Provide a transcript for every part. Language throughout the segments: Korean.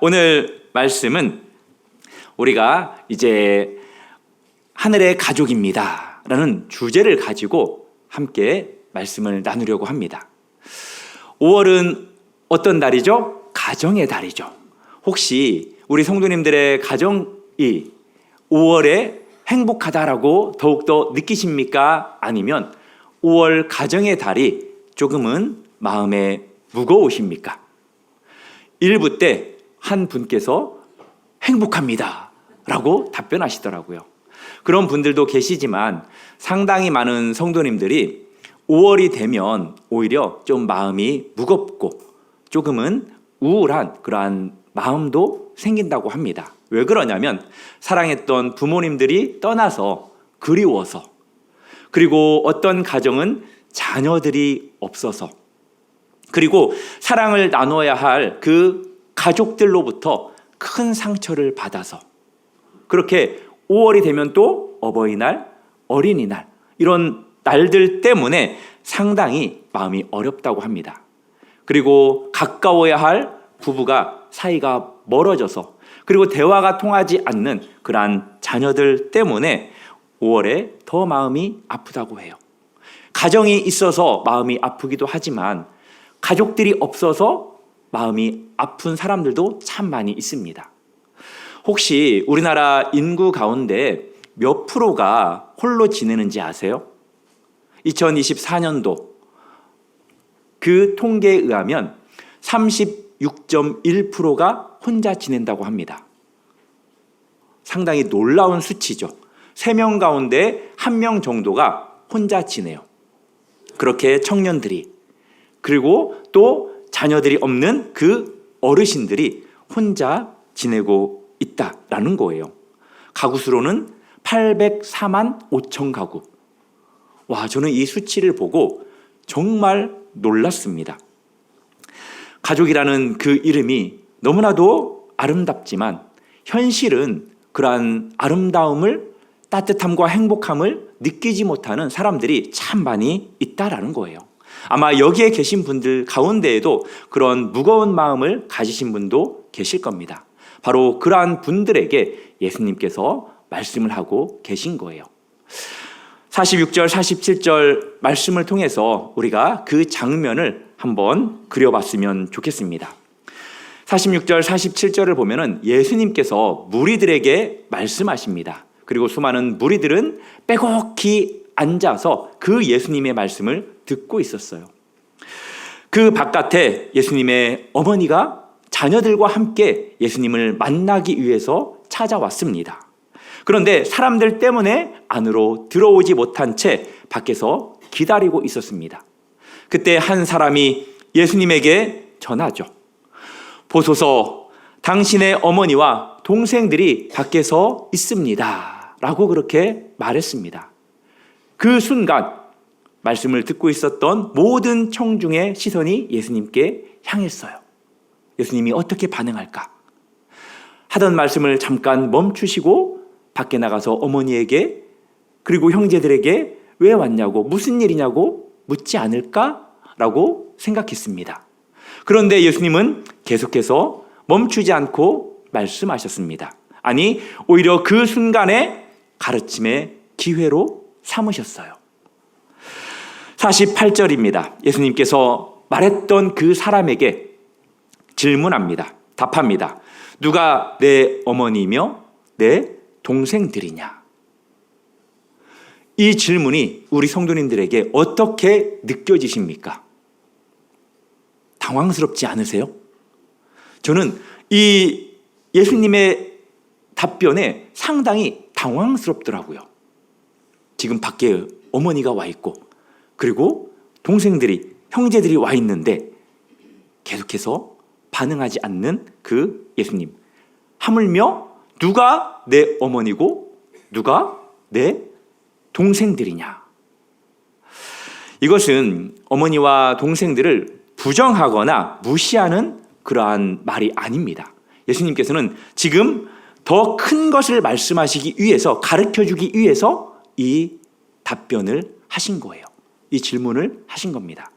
오늘 말씀은 우리가 이제 하늘의 가족입니다 라는 주제를 가지고 함께 말씀을 나누려고 합니다. 5월은 어떤 달이죠? 가정의 달이죠. 혹시 우리 성도님들의 가정이 5월에 행복하다라고 더욱더 느끼십니까? 아니면 5월 가정의 달이 조금은 마음에 무거우십니까? 1부 때 한 분께서 행복합니다 라고 답변하시더라고요. 그런 분들도 계시지만 상당히 많은 성도님들이 5월이 되면 오히려 좀 마음이 무겁고 조금은 우울한 그러한 마음도 생긴다고 합니다. 왜 그러냐면 사랑했던 부모님들이 떠나서 그리워서, 그리고 어떤 가정은 자녀들이 없어서, 그리고 사랑을 나눠야 할 그 가족들로부터 큰 상처를 받아서, 그렇게 5월이 되면 또 어버이날, 어린이날 이런 날들 때문에 상당히 마음이 어렵다고 합니다. 그리고 가까워야 할 부부가 사이가 멀어져서, 그리고 대화가 통하지 않는 그러한 자녀들 때문에 5월에 더 마음이 아프다고 해요. 가정이 있어서 마음이 아프기도 하지만 가족들이 없어서 마음이 아픈 사람들도 참 많이 있습니다. 혹시 우리나라 인구 가운데 몇 프로가 홀로 지내는지 아세요? 2024년도 그 통계에 의하면 36.1%가 혼자 지낸다고 합니다. 상당히 놀라운 수치죠. 3명 가운데 1명 정도가 혼자 지내요. 그렇게 청년들이, 그리고 또 자녀들이 없는 그 어르신들이 혼자 지내고 있다라는 거예요. 가구 수로는 804만 5천 가구. 와, 저는 이 수치를 보고 정말 놀랐습니다. 가족이라는 그 이름이 너무나도 아름답지만 현실은 그러한 아름다움을, 따뜻함과 행복함을 느끼지 못하는 사람들이 참 많이 있다라는 거예요. 아마 여기에 계신 분들 가운데에도 그런 무거운 마음을 가지신 분도 계실 겁니다. 바로 그러한 분들에게 예수님께서 말씀을 하고 계신 거예요. 46절, 47절 말씀을 통해서 우리가 그 장면을 한번 그려봤으면 좋겠습니다. 46절, 47절을 보면은 예수님께서 무리들에게 말씀하십니다. 그리고 수많은 무리들은 빼곡히 앉아서 그 예수님의 말씀을 듣고 있었어요. 그 바깥에 예수님의 어머니가 자녀들과 함께 예수님을 만나기 위해서 찾아왔습니다. 그런데 사람들 때문에 안으로 들어오지 못한 채 밖에서 기다리고 있었습니다. 그때 한 사람이 예수님에게 전하죠. 보소서, 당신의 어머니와 동생들이 밖에서 있습니다 라고 그렇게 말했습니다. 그 순간 말씀을 듣고 있었던 모든 청중의 시선이 예수님께 향했어요. 예수님이 어떻게 반응할까? 하던 말씀을 잠깐 멈추시고 밖에 나가서 어머니에게, 그리고 형제들에게 왜 왔냐고, 무슨 일이냐고 묻지 않을까라고 생각했습니다. 그런데 예수님은 계속해서 멈추지 않고 말씀하셨습니다. 아니, 오히려 그 순간에 가르침의 기회로 삼으셨어요. 48절입니다. 예수님께서 말했던 그 사람에게 질문합니다. 답합니다. 누가 내 어머니며 내 동생들이냐? 이 질문이 우리 성도님들에게 어떻게 느껴지십니까? 당황스럽지 않으세요? 저는 이 예수님의 답변에 상당히 당황스럽더라고요. 지금 밖에 어머니가 와 있고, 그리고 동생들이, 형제들이 와 있는데 계속해서 반응하지 않는 그 예수님. 하물며 누가 내 어머니고 누가 내 동생들이냐? 이것은 어머니와 동생들을 부정하거나 무시하는 그러한 말이 아닙니다. 예수님께서는 지금 더 큰 것을 말씀하시기 위해서, 가르쳐주기 위해서 이 답변을 하신 거예요. 이 질문을 하신 겁니다.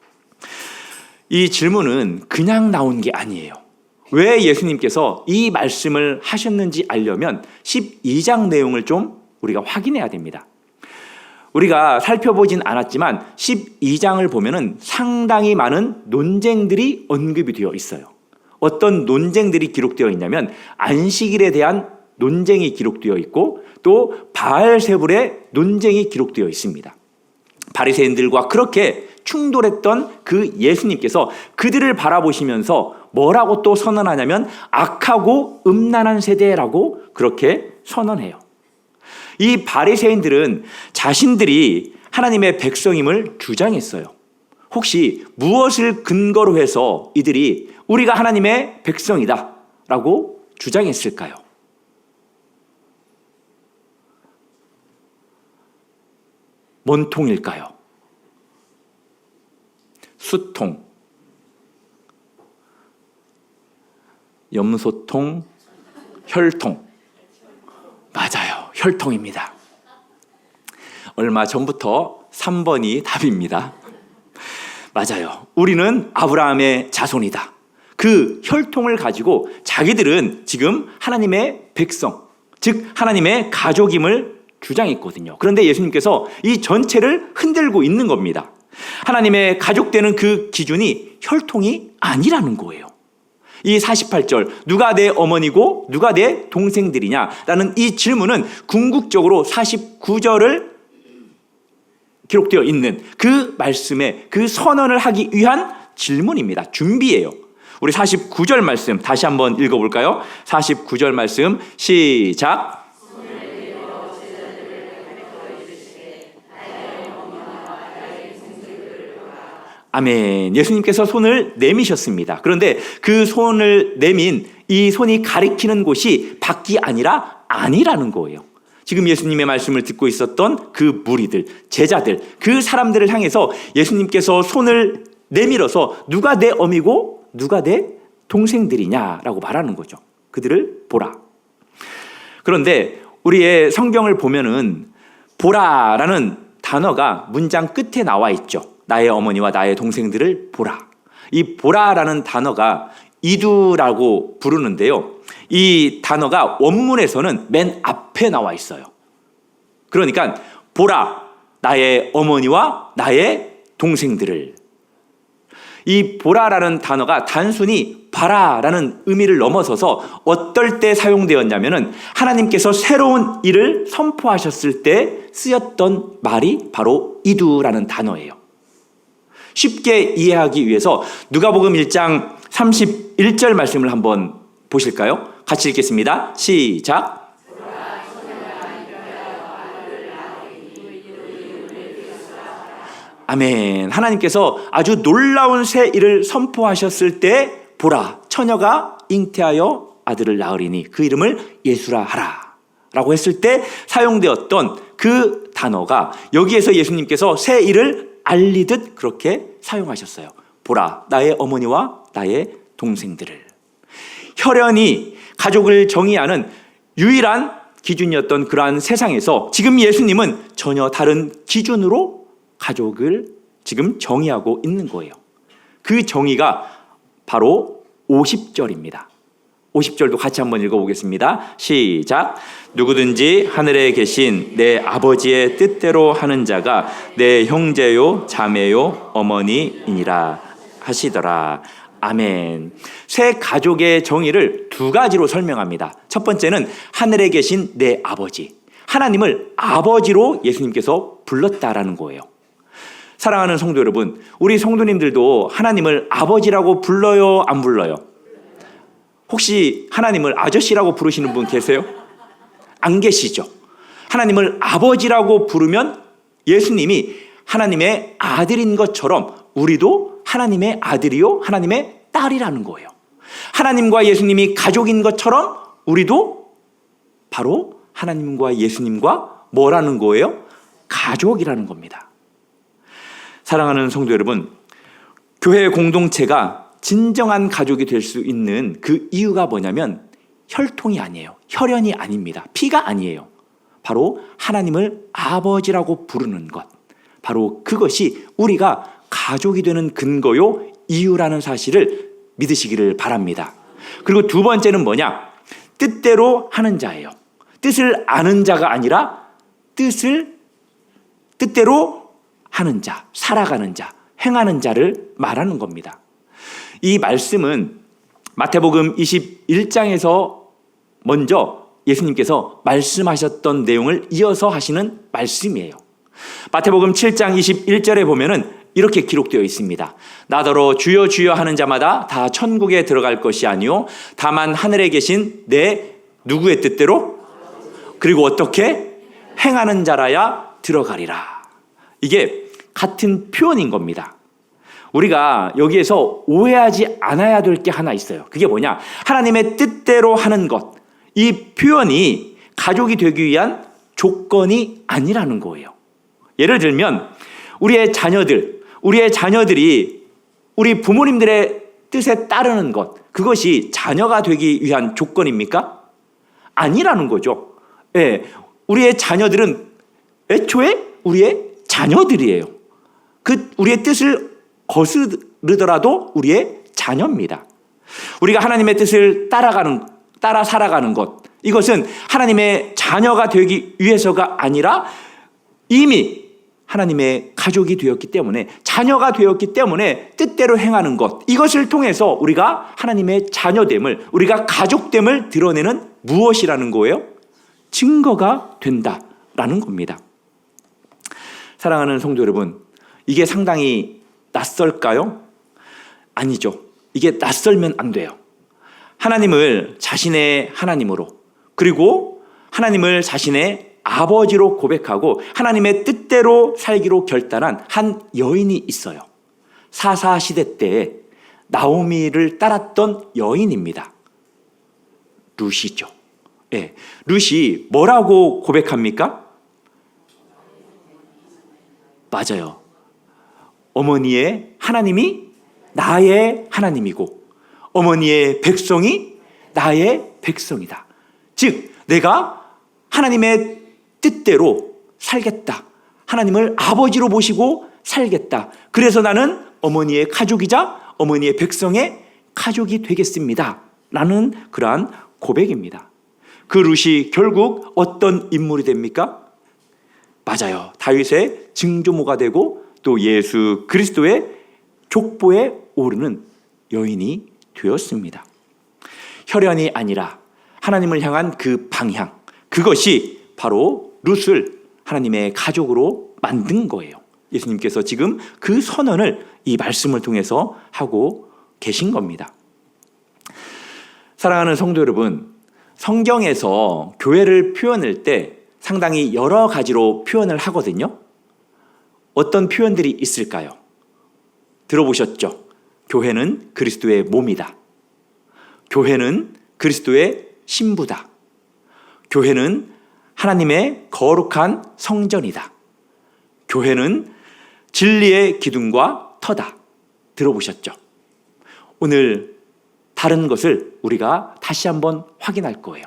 이 질문은 그냥 나온 게 아니에요. 왜 예수님께서 이 말씀을 하셨는지 알려면 12장 내용을 좀 우리가 확인해야 됩니다. 우리가 살펴보진 않았지만 12장을 보면은 상당히 많은 논쟁들이 언급이 되어 있어요. 어떤 논쟁들이 기록되어 있냐면 안식일에 대한 논쟁이 기록되어 있고 또 바알세불의 논쟁이 기록되어 있습니다. 바리새인들과 그렇게 충돌했던 그 예수님께서 그들을 바라보시면서 뭐라고 또 선언하냐면 악하고 음란한 세대라고 그렇게 선언해요. 이 바리새인들은 자신들이 하나님의 백성임을 주장했어요. 혹시 무엇을 근거로 해서 이들이 우리가 하나님의 백성이다 라고 주장했을까요? 뭔 통일까요? 수통, 염소통, 혈통. 맞아요. 혈통입니다. 얼마 전부터 3번이 답입니다. 맞아요. 우리는 아브라함의 자손이다. 그 혈통을 가지고 자기들은 지금 하나님의 백성, 즉 하나님의 가족임을 주장했거든요. 그런데 예수님께서 이 전체를 흔들고 있는 겁니다. 하나님의 가족되는 그 기준이 혈통이 아니라는 거예요. 이 48절 누가 내 어머니고 누가 내 동생들이냐라는 이 질문은 궁극적으로 49절을 기록되어 있는 그 말씀에 그 선언을 하기 위한 질문입니다. 준비예요. 우리 49절 말씀 다시 한번 읽어볼까요? 49절 말씀 시작. 아멘. 예수님께서 손을 내미셨습니다. 그런데 그 손을 내민 이 손이 가리키는 곳이 밖이 아니라 안이라는 거예요. 지금 예수님의 말씀을 듣고 있었던 그 무리들, 제자들, 그 사람들을 향해서 예수님께서 손을 내밀어서 누가 내 어미고 누가 내 동생들이냐라고 말하는 거죠. 그들을 보라. 그런데 우리의 성경을 보면은 보라라는 단어가 문장 끝에 나와 있죠. 나의 어머니와 나의 동생들을 보라. 이 보라라는 단어가 이두라고 부르는데요. 이 단어가 원문에서는 맨 앞에 나와 있어요. 그러니까 보라, 나의 어머니와 나의 동생들을. 이 보라라는 단어가 단순히 봐라라는 의미를 넘어서서 어떨 때 사용되었냐면은 하나님께서 새로운 일을 선포하셨을 때 쓰였던 말이 바로 이두라는 단어예요. 쉽게 이해하기 위해서 누가복음 1장 31절 말씀을 한번 보실까요? 같이 읽겠습니다. 시작. 아멘. 하나님께서 아주 놀라운 새 일을 선포하셨을 때 보라, 처녀가 잉태하여 아들을 낳으리니 그 이름을 예수라 하라 라고 했을 때 사용되었던 그 단어가 여기에서 예수님께서 새 일을 알리듯 그렇게 사용하셨어요. 보라, 나의 어머니와 나의 동생들을. 혈연이 가족을 정의하는 유일한 기준이었던 그러한 세상에서 지금 예수님은 전혀 다른 기준으로 가족을 지금 정의하고 있는 거예요. 그 정의가 바로 50절입니다. 50절도 같이 한번 읽어보겠습니다. 시작. 누구든지 하늘에 계신 내 아버지의 뜻대로 하는 자가 내 형제요 자매요 어머니이니라 하시더라. 아멘. 새 가족의 정의를 두 가지로 설명합니다. 첫 번째는 하늘에 계신 내 아버지. 하나님을 아버지로 예수님께서 불렀다라는 거예요. 사랑하는 성도 여러분, 우리 성도님들도 하나님을 아버지라고 불러요, 안 불러요? 혹시 하나님을 아저씨라고 부르시는 분 계세요? 안 계시죠? 하나님을 아버지라고 부르면 예수님이 하나님의 아들인 것처럼 우리도 하나님의 아들이요 하나님의 딸이라는 거예요. 하나님과 예수님이 가족인 것처럼 우리도 바로 하나님과 예수님과 뭐라는 거예요? 가족이라는 겁니다. 사랑하는 성도 여러분, 교회 공동체가 진정한 가족이 될 수 있는 그 이유가 뭐냐면 혈통이 아니에요. 혈연이 아닙니다. 피가 아니에요. 바로 하나님을 아버지라고 부르는 것. 바로 그것이 우리가 가족이 되는 근거요 이유라는 사실을 믿으시기를 바랍니다. 그리고 두 번째는 뭐냐? 뜻대로 하는 자예요. 뜻을 아는 자가 아니라 뜻대로 하는 자, 살아가는 자, 행하는 자를 말하는 겁니다. 이 말씀은 마태복음 21장에서 먼저 예수님께서 말씀하셨던 내용을 이어서 하시는 말씀이에요. 마태복음 7장 21절에 보면은 이렇게 기록되어 있습니다. 나더러 주여 주여 하는 자마다 다 천국에 들어갈 것이 아니요 다만 하늘에 계신 내 누구의 뜻대로 그리고 어떻게 행하는 자라야 들어가리라. 이게 같은 표현인 겁니다. 우리가 여기에서 오해하지 않아야 될 게 하나 있어요. 그게 뭐냐? 하나님의 뜻대로 하는 것. 이 표현이 가족이 되기 위한 조건이 아니라는 거예요. 예를 들면 우리의 자녀들이 우리 부모님들의 뜻에 따르는 것, 그것이 자녀가 되기 위한 조건입니까? 아니라는 거죠. 예, 우리의 자녀들은 애초에 우리의 자녀들이에요. 우리의 뜻을 거스르더라도 우리의 자녀입니다. 우리가 하나님의 뜻을 따라 살아가는 것, 이것은 하나님의 자녀가 되기 위해서가 아니라 이미 하나님의 가족이 되었기 때문에, 자녀가 되었기 때문에 뜻대로 행하는 것, 이것을 통해서 우리가 하나님의 자녀됨을, 우리가 가족됨을 드러내는 무엇이라는 거예요? 증거가 된다라는 겁니다. 사랑하는 성도 여러분, 이게 상당히 낯설까요? 아니죠. 이게 낯설면 안 돼요. 하나님을 자신의 하나님으로, 그리고 하나님을 자신의 아버지로 고백하고 하나님의 뜻대로 살기로 결단한 한 여인이 있어요. 사사시대 때에 나오미를 따랐던 여인입니다. 룻이죠. 예, 룻이 뭐라고 고백합니까? 맞아요. 어머니의 하나님이 나의 하나님이고 어머니의 백성이 나의 백성이다. 즉 내가 하나님의 뜻대로 살겠다. 하나님을 아버지로 모시고 살겠다. 그래서 나는 어머니의 가족이자 어머니의 백성의 가족이 되겠습니다. 라는 그러한 고백입니다. 그 룻이 결국 어떤 인물이 됩니까? 맞아요. 다윗의 증조모가 되고 또 예수 그리스도의 족보에 오르는 여인이 되었습니다. 혈연이 아니라 하나님을 향한 그 방향, 그것이 바로 룻을 하나님의 가족으로 만든 거예요. 예수님께서 지금 그 선언을 이 말씀을 통해서 하고 계신 겁니다. 사랑하는 성도 여러분, 성경에서 교회를 표현할 때 상당히 여러 가지로 표현을 하거든요. 어떤 표현들이 있을까요? 들어보셨죠? 교회는 그리스도의 몸이다. 교회는 그리스도의 신부다. 교회는 하나님의 거룩한 성전이다. 교회는 진리의 기둥과 터다. 들어보셨죠? 오늘 다른 것을 우리가 다시 한번 확인할 거예요.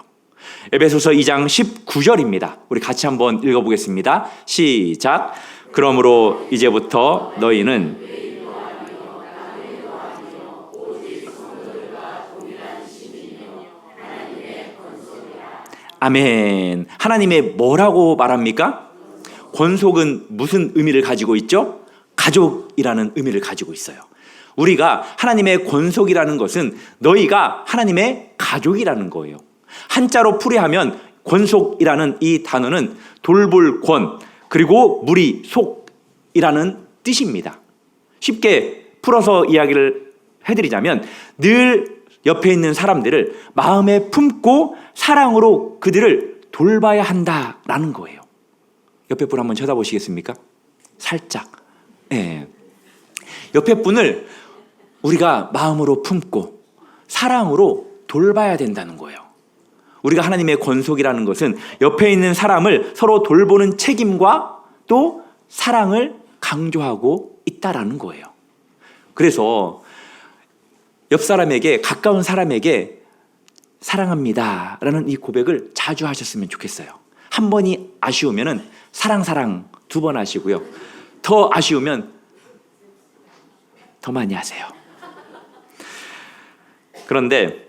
에베소서 2장 19절입니다. 우리 같이 한번 읽어보겠습니다. 시작. 그러므로 이제부터 너희는 아멘. 하나님의 뭐라고 말합니까? 권속은 무슨 의미를 가지고 있죠? 가족이라는 의미를 가지고 있어요. 우리가 하나님의 권속이라는 것은 너희가 하나님의 가족이라는 거예요. 한자로 풀이하면 권속이라는 이 단어는 돌볼 권, 그리고 무리 속이라는 뜻입니다. 쉽게 풀어서 이야기를 해드리자면 늘 옆에 있는 사람들을 마음에 품고 사랑으로 그들을 돌봐야 한다라는 거예요. 옆에 분 한번 쳐다보시겠습니까? 살짝. 예. 옆에 분을 우리가 마음으로 품고 사랑으로 돌봐야 된다는 거예요. 우리가 하나님의 권속이라는 것은 옆에 있는 사람을 서로 돌보는 책임과 또 사랑을 강조하고 있다라는 거예요. 그래서 옆 사람에게, 가까운 사람에게 사랑합니다 라는 이 고백을 자주 하셨으면 좋겠어요. 한 번이 아쉬우면 사랑 두 번 하시고요. 더 아쉬우면 더 많이 하세요. 그런데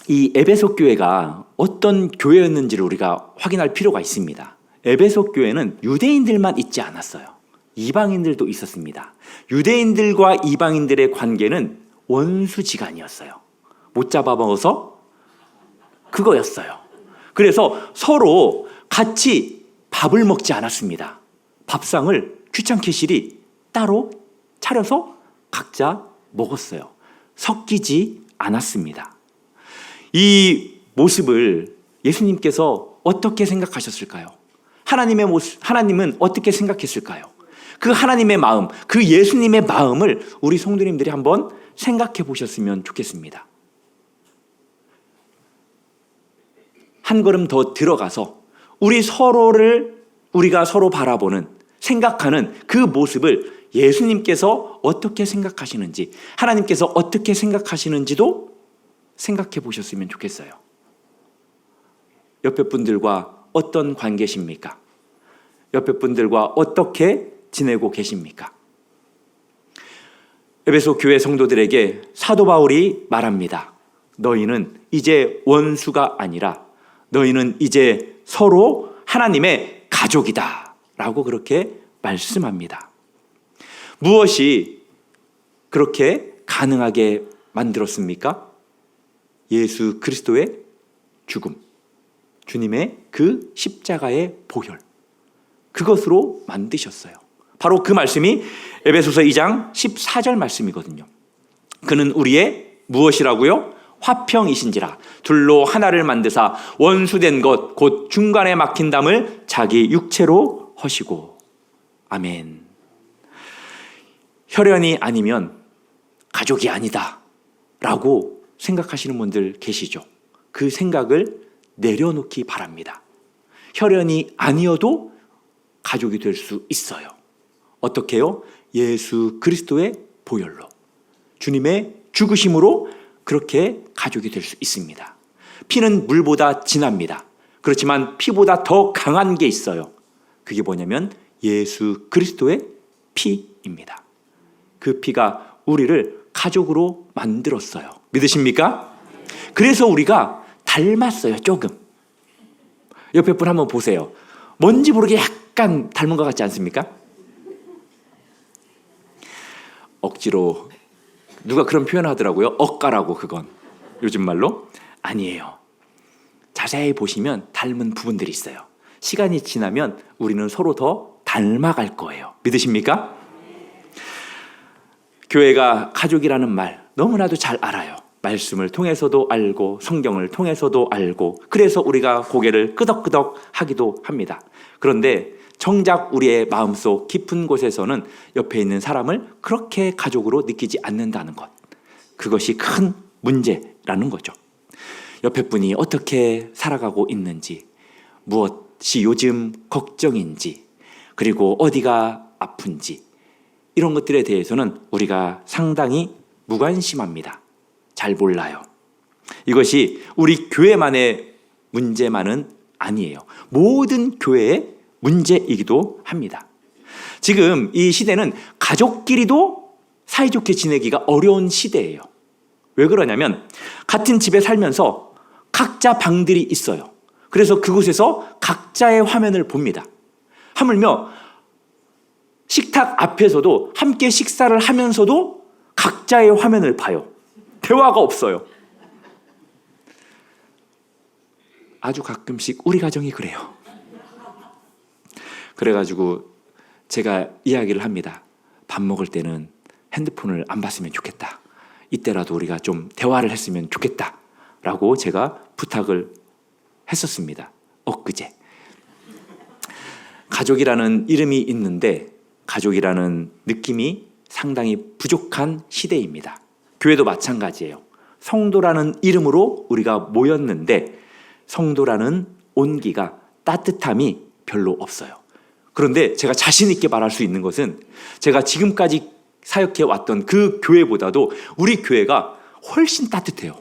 이 에베소 교회가 어떤 교회였는지를 우리가 확인할 필요가 있습니다. 에베소 교회는 유대인들만 있지 않았어요. 이방인들도 있었습니다. 유대인들과 이방인들의 관계는 원수지간이었어요. 못 잡아먹어서 그거였어요. 그래서 서로 같이 밥을 먹지 않았습니다. 밥상을 귀찮게실이 따로 차려서 각자 먹었어요. 섞이지 않았습니다. 이 모습을 예수님께서 어떻게 생각하셨을까요? 하나님의 모습, 하나님은 어떻게 생각했을까요? 그 하나님의 마음, 그 예수님의 마음을 우리 성도님들이 한번 생각해 보셨으면 좋겠습니다. 한 걸음 더 들어가서 우리가 서로 바라보는, 생각하는 그 모습을 예수님께서 어떻게 생각하시는지, 하나님께서 어떻게 생각하시는지도 생각해 보셨으면 좋겠어요. 옆에 분들과 어떤 관계십니까? 옆에 분들과 어떻게 지내고 계십니까? 에베소 교회 성도들에게 사도 바울이 말합니다. 너희는 이제 원수가 아니라 너희는 이제 서로 하나님의 가족이다 라고 그렇게 말씀합니다. 무엇이 그렇게 가능하게 만들었습니까? 예수 그리스도의 죽음, 주님의 그 십자가의 보혈, 그것으로 만드셨어요. 바로 그 말씀이 에베소서 2장 14절 말씀이거든요. 그는 우리의 무엇이라고요? 화평이신지라 둘로 하나를 만드사 원수된 것 곧 중간에 막힌 담을 자기 육체로 허시고. 아멘. 혈연이 아니면 가족이 아니다 라고 생각하시는 분들 계시죠? 그 생각을 내려놓기 바랍니다. 혈연이 아니어도 가족이 될 수 있어요. 어떻게요? 예수 그리스도의 보혈로, 주님의 죽으심으로 그렇게 가족이 될 수 있습니다. 피는 물보다 진합니다. 그렇지만 피보다 더 강한 게 있어요. 그게 뭐냐면 예수 그리스도의 피입니다. 그 피가 우리를 가족으로 만들었어요. 믿으십니까? 그래서 우리가 닮았어요. 조금. 옆에 분 한번 보세요. 뭔지 모르게 약간 닮은 것 같지 않습니까? 억지로 누가 그런 표현을 하더라고요. 억가라고. 그건 요즘 말로 아니에요. 자세히 보시면 닮은 부분들이 있어요. 시간이 지나면 우리는 서로 더 닮아갈 거예요. 믿으십니까? 교회가 가족이라는 말 너무나도 잘 알아요. 말씀을 통해서도 알고 성경을 통해서도 알고, 그래서 우리가 고개를 끄덕끄덕 하기도 합니다. 그런데 정작 우리의 마음속 깊은 곳에서는 옆에 있는 사람을 그렇게 가족으로 느끼지 않는다는 것, 그것이 큰 문제라는 거죠. 옆에 분이 어떻게 살아가고 있는지, 무엇이 요즘 걱정인지, 그리고 어디가 아픈지, 이런 것들에 대해서는 우리가 상당히 무관심합니다. 잘 몰라요. 이것이 우리 교회만의 문제만은 아니에요. 모든 교회의 문제이기도 합니다. 지금 이 시대는 가족끼리도 사이좋게 지내기가 어려운 시대예요. 왜 그러냐면 같은 집에 살면서 각자 방들이 있어요. 그래서 그곳에서 각자의 화면을 봅니다. 하물며 식탁 앞에서도 함께 식사를 하면서도 각자의 화면을 봐요. 대화가 없어요. 아주 가끔씩 우리 가정이 그래요. 그래가지고 제가 이야기를 합니다. 밥 먹을 때는 핸드폰을 안 봤으면 좋겠다. 이때라도 우리가 좀 대화를 했으면 좋겠다 라고 제가 부탁을 했었습니다. 엊그제. 가족이라는 이름이 있는데 가족이라는 느낌이 상당히 부족한 시대입니다. 교회도 마찬가지예요. 성도라는 이름으로 우리가 모였는데 성도라는 온기가, 따뜻함이 별로 없어요. 그런데 제가 자신 있게 말할 수 있는 것은 제가 지금까지 사역해 왔던 그 교회보다도 우리 교회가 훨씬 따뜻해요.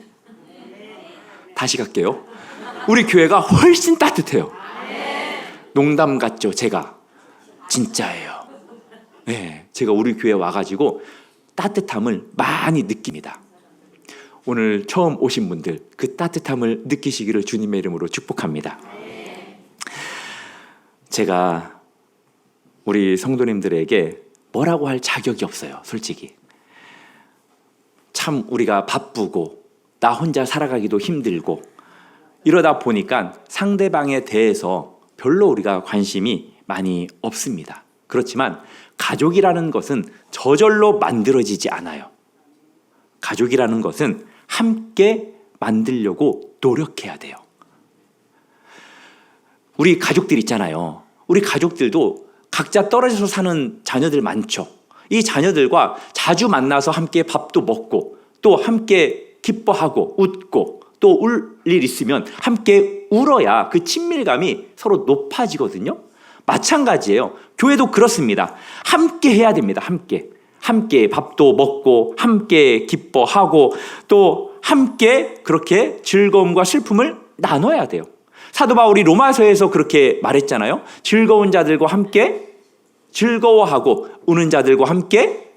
다시 갈게요. 우리 교회가 훨씬 따뜻해요. 농담 같죠? 제가 진짜예요. 네, 제가 우리 교회 와가지고 따뜻함을 많이 느낍니다. 오늘 처음 오신 분들 그 따뜻함을 느끼시기를 주님의 이름으로 축복합니다. 제가 우리 성도님들에게 뭐라고 할 자격이 없어요. 솔직히 참 우리가 바쁘고 나 혼자 살아가기도 힘들고 이러다 보니까 상대방에 대해서 별로 우리가 관심이 많이 없습니다. 그렇지만 가족이라는 것은 저절로 만들어지지 않아요. 가족이라는 것은 함께 만들려고 노력해야 돼요. 우리 가족들 있잖아요. 우리 가족들도 각자 떨어져서 사는 자녀들 많죠. 이 자녀들과 자주 만나서 함께 밥도 먹고 또 함께 기뻐하고 웃고 또 울 일 있으면 함께 울어야 그 친밀감이 서로 높아지거든요. 마찬가지예요. 교회도 그렇습니다. 함께 해야 됩니다. 함께 밥도 먹고 함께 기뻐하고 또 함께 그렇게 즐거움과 슬픔을 나눠야 돼요. 사도 바울이 로마서에서 그렇게 말했잖아요. 즐거운 자들과 함께 즐거워하고 우는 자들과 함께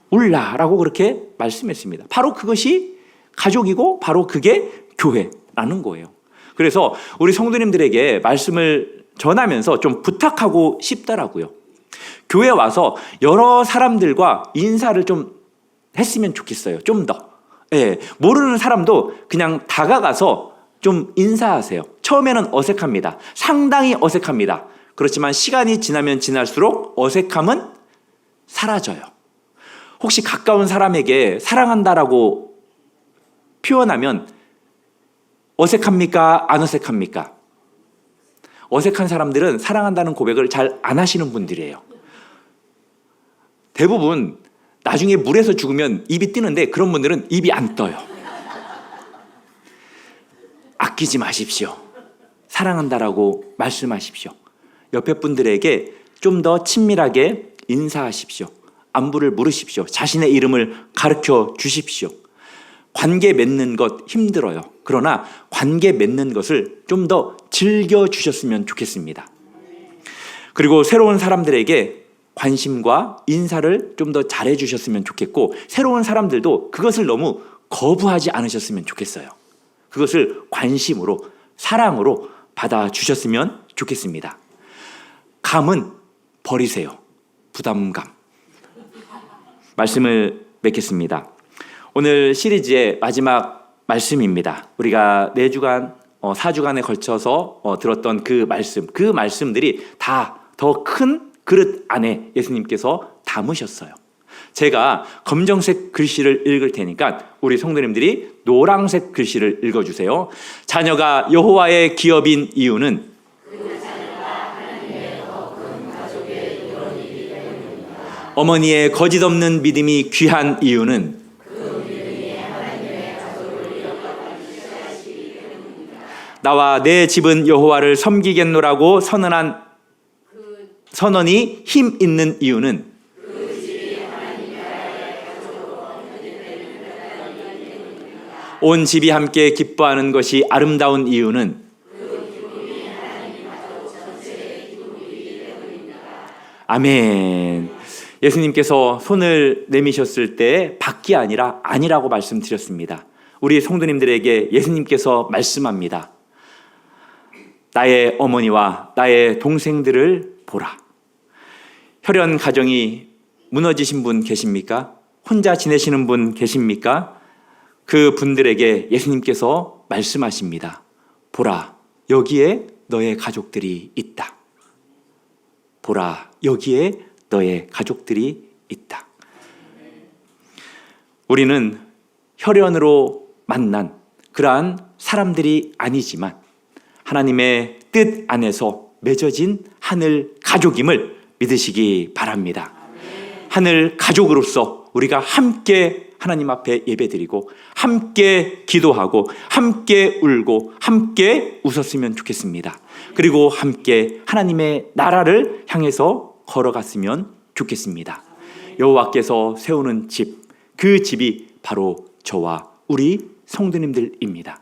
울라라고 그렇게 말씀했습니다. 바로 그것이 가족이고 바로 그게 교회라는 거예요. 그래서 우리 성도님들에게 말씀을 전하면서 좀 부탁하고 싶더라고요. 교회 와서 여러 사람들과 인사를 좀 했으면 좋겠어요. 좀 더. 예, 모르는 사람도 그냥 다가가서 좀 인사하세요. 처음에는 어색합니다. 상당히 어색합니다. 그렇지만 시간이 지나면 지날수록 어색함은 사라져요. 혹시 가까운 사람에게 사랑한다라고 표현하면 어색합니까? 안 어색합니까? 어색한 사람들은 사랑한다는 고백을 잘 안 하시는 분들이에요. 대부분 나중에 물에서 죽으면 입이 뜨는데 그런 분들은 입이 안 떠요. 아끼지 마십시오. 사랑한다라고 말씀하십시오. 옆에 분들에게 좀 더 친밀하게 인사하십시오. 안부를 물으십시오. 자신의 이름을 가르쳐 주십시오. 관계 맺는 것 힘들어요. 그러나 관계 맺는 것을 좀 더 즐겨주셨으면 좋겠습니다. 그리고 새로운 사람들에게 관심과 인사를 좀 더 잘해주셨으면 좋겠고 새로운 사람들도 그것을 너무 거부하지 않으셨으면 좋겠어요. 그것을 관심으로 사랑으로 받아주셨으면 좋겠습니다. 감은 버리세요. 부담감. 말씀을 맺겠습니다. 오늘 시리즈의 마지막 말씀입니다. 우리가 4주간, 4주간에 걸쳐서 들었던 그 말씀들이 다 더 큰 그릇 안에 예수님께서 담으셨어요. 제가 검정색 글씨를 읽을 테니까 우리 성도님들이 노란색 글씨를 읽어주세요. 자녀가 여호와의 기업인 이유는 어머니의 거짓 없는 믿음이 귀한 이유는 나와 내 집은 여호와를 섬기겠노라고 선언이 힘 있는 이유는 온 집이 함께 기뻐하는 것이 아름다운 이유는 아멘. 예수님께서 손을 내미셨을 때 밖이 아니라 아니라고 말씀드렸습니다. 우리 성도님들에게 예수님께서 말씀합니다. 나의 어머니와 나의 동생들을 보라. 혈연 가정이 무너지신 분 계십니까? 혼자 지내시는 분 계십니까? 그 분들에게 예수님께서 말씀하십니다. 보라, 여기에 너의 가족들이 있다. 보라, 여기에 너의 가족들이 있다. 우리는 혈연으로 만난 그러한 사람들이 아니지만 하나님의 뜻 안에서 맺어진 하늘 가족임을 믿으시기 바랍니다. 하늘 가족으로서 우리가 함께 하나님 앞에 예배드리고 함께 기도하고 함께 울고 함께 웃었으면 좋겠습니다. 그리고 함께 하나님의 나라를 향해서 걸어갔으면 좋겠습니다. 여호와께서 세우는 집, 그 집이 바로 저와 우리 성도님들입니다.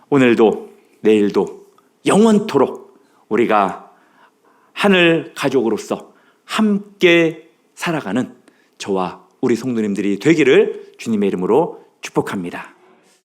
오늘도 내일도 영원토록 우리가 하늘 가족으로서 함께 살아가는 저와 우리 성도님들이 되기를 주님의 이름으로 축복합니다.